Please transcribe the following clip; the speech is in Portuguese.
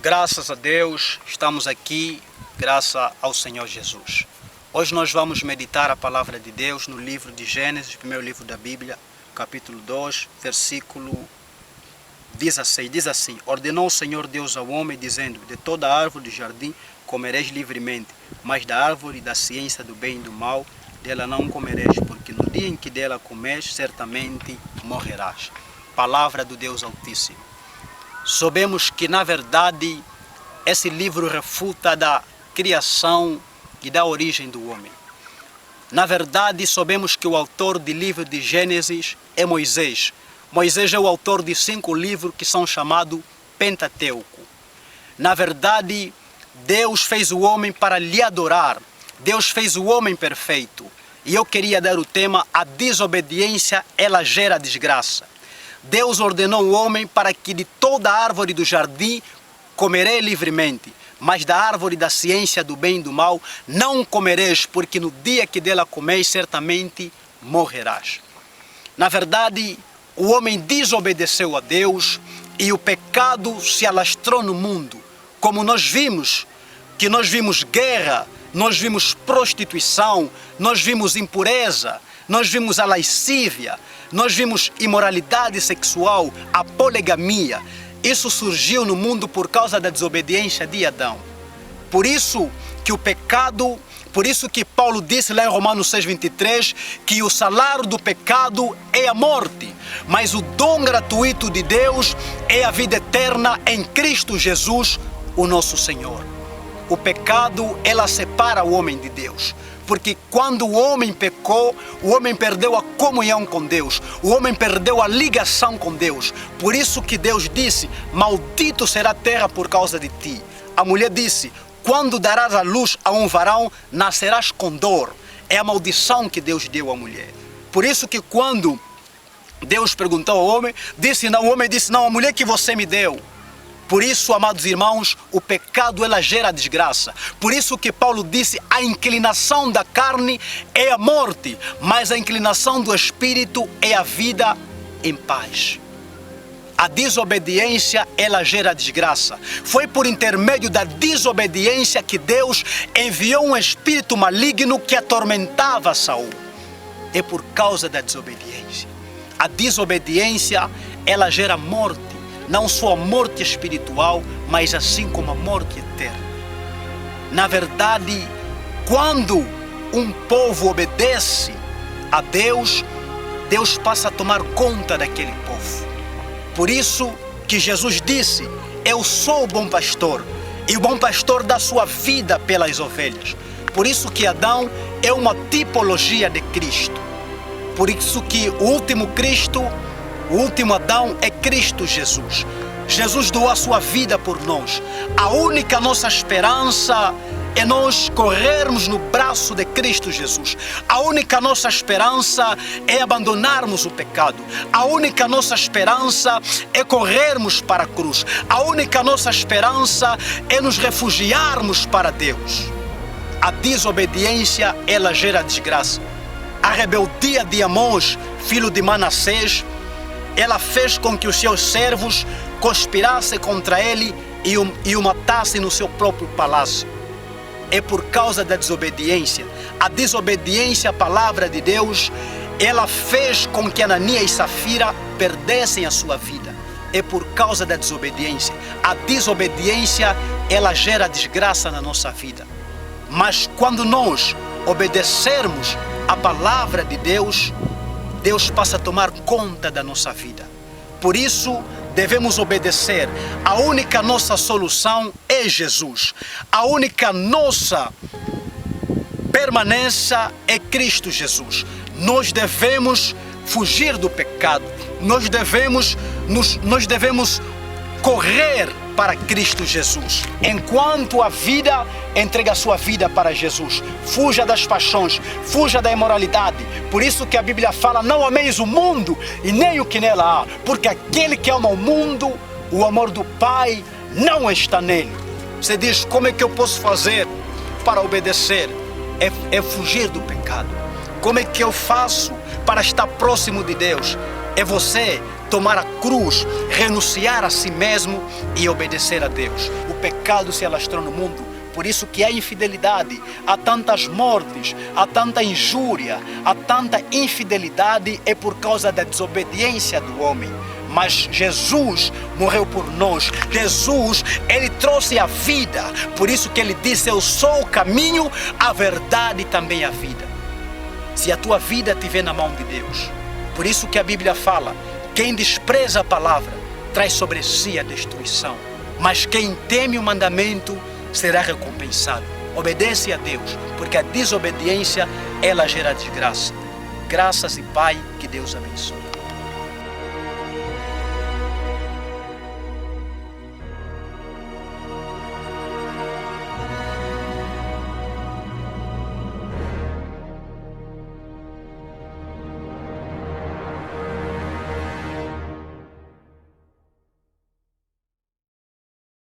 Graças a Deus, estamos aqui, graças ao Senhor Jesus. Hoje nós vamos meditar a palavra de Deus no livro de Gênesis, primeiro livro da Bíblia, capítulo 2, versículo 16. Diz assim: Ordenou o Senhor Deus ao homem, dizendo: de toda árvore do jardim comereis livremente, mas da árvore da ciência do bem e do mal, dela não comereis, porque no dia em que dela comeres, certamente morrerás. Palavra do Deus Altíssimo. Sabemos que, na verdade, esse livro refuta da criação e da origem do homem. Na verdade, sabemos que o autor do livro de Gênesis é Moisés. Moisés é o autor de 5 livros que são chamados Pentateuco. Na verdade, Deus fez o homem para lhe adorar. Deus fez o homem perfeito. E eu queria dar o tema: a desobediência, ela gera desgraça. Deus ordenou o homem para que de toda árvore do jardim comerei livremente, mas da árvore da ciência do bem e do mal não comereis, porque no dia que dela comeis, certamente morrerás. Na verdade, o homem desobedeceu a Deus e o pecado se alastrou no mundo. Como nós vimos guerra, nós vimos prostituição, nós vimos impureza, nós vimos a lascívia, nós vimos imoralidade sexual, a poligamia. Isso surgiu no mundo por causa da desobediência de Adão. Por isso que o pecado, por isso que Paulo disse lá em Romanos 6,23, que o salário do pecado é a morte, mas o dom gratuito de Deus é a vida eterna em Cristo Jesus, o nosso Senhor. O pecado, ela separa o homem de Deus. Porque quando o homem pecou, o homem perdeu a comunhão com Deus. O homem perdeu a ligação com Deus. Por isso que Deus disse: maldito será a terra por causa de ti. A mulher disse: quando darás a luz a um varão, nascerás com dor. É a maldição que Deus deu à mulher. Por isso que quando Deus perguntou ao homem, o homem disse: não, a mulher que você me deu. Por isso, amados irmãos, o pecado, ela gera desgraça. Por isso que Paulo disse: a inclinação da carne é a morte, mas a inclinação do espírito é a vida em paz. A desobediência, ela gera desgraça. Foi por intermédio da desobediência que Deus enviou um espírito maligno que atormentava Saul. É por causa da desobediência. A desobediência, ela gera morte. Não só a morte espiritual, mas assim como a morte eterna. Na verdade, quando um povo obedece a Deus, Deus passa a tomar conta daquele povo. Por isso que Jesus disse: eu sou o bom pastor, e o bom pastor dá sua vida pelas ovelhas. Por isso que Adão é uma tipologia de Cristo. Por isso que o último Adão é Cristo Jesus. Jesus doou a sua vida por nós. A única nossa esperança é nós corrermos no braço de Cristo Jesus. A única nossa esperança é abandonarmos o pecado. A única nossa esperança é corrermos para a cruz. A única nossa esperança é nos refugiarmos para Deus. A desobediência, ela gera desgraça. A rebeldia de Amós, filho de Manassés, ela fez com que os seus servos conspirassem contra ele e o matassem no seu próprio palácio. É por causa da desobediência. A desobediência à palavra de Deus, ela fez com que Ananias e Safira perdessem a sua vida. É por causa da desobediência. A desobediência, ela gera desgraça na nossa vida. Mas quando nós obedecermos a palavra de Deus, Deus passa a tomar conta da nossa vida. Por isso, devemos obedecer. A única nossa solução é Jesus. A única nossa permanência é Cristo Jesus. Nós devemos fugir do pecado. Nós devemos correr para Cristo Jesus. Enquanto a vida, entrega a sua vida para Jesus. Fuja das paixões, fuja da imoralidade. Por isso que a Bíblia fala: não ameis o mundo e nem o que nela há, porque aquele que ama o mundo, o amor do Pai não está nele. Você diz: como é que eu posso fazer para obedecer? É fugir do pecado. Como é que eu faço para estar próximo de Deus? É você tomar a cruz, renunciar a si mesmo e obedecer a Deus. O pecado se alastrou no mundo, por isso que há infidelidade, há tantas mortes, há tanta injúria, há tanta infidelidade, é por causa da desobediência do homem. Mas Jesus morreu por nós. Jesus, Ele trouxe a vida. Por isso que Ele disse: eu sou o caminho, a verdade e também a vida. Se a tua vida estiver na mão de Deus, por isso que a Bíblia fala: quem despreza a palavra traz sobre si a destruição, mas quem teme o mandamento será recompensado. Obedece a Deus, porque a desobediência, ela gera desgraça. Graças e Pai, que Deus abençoe.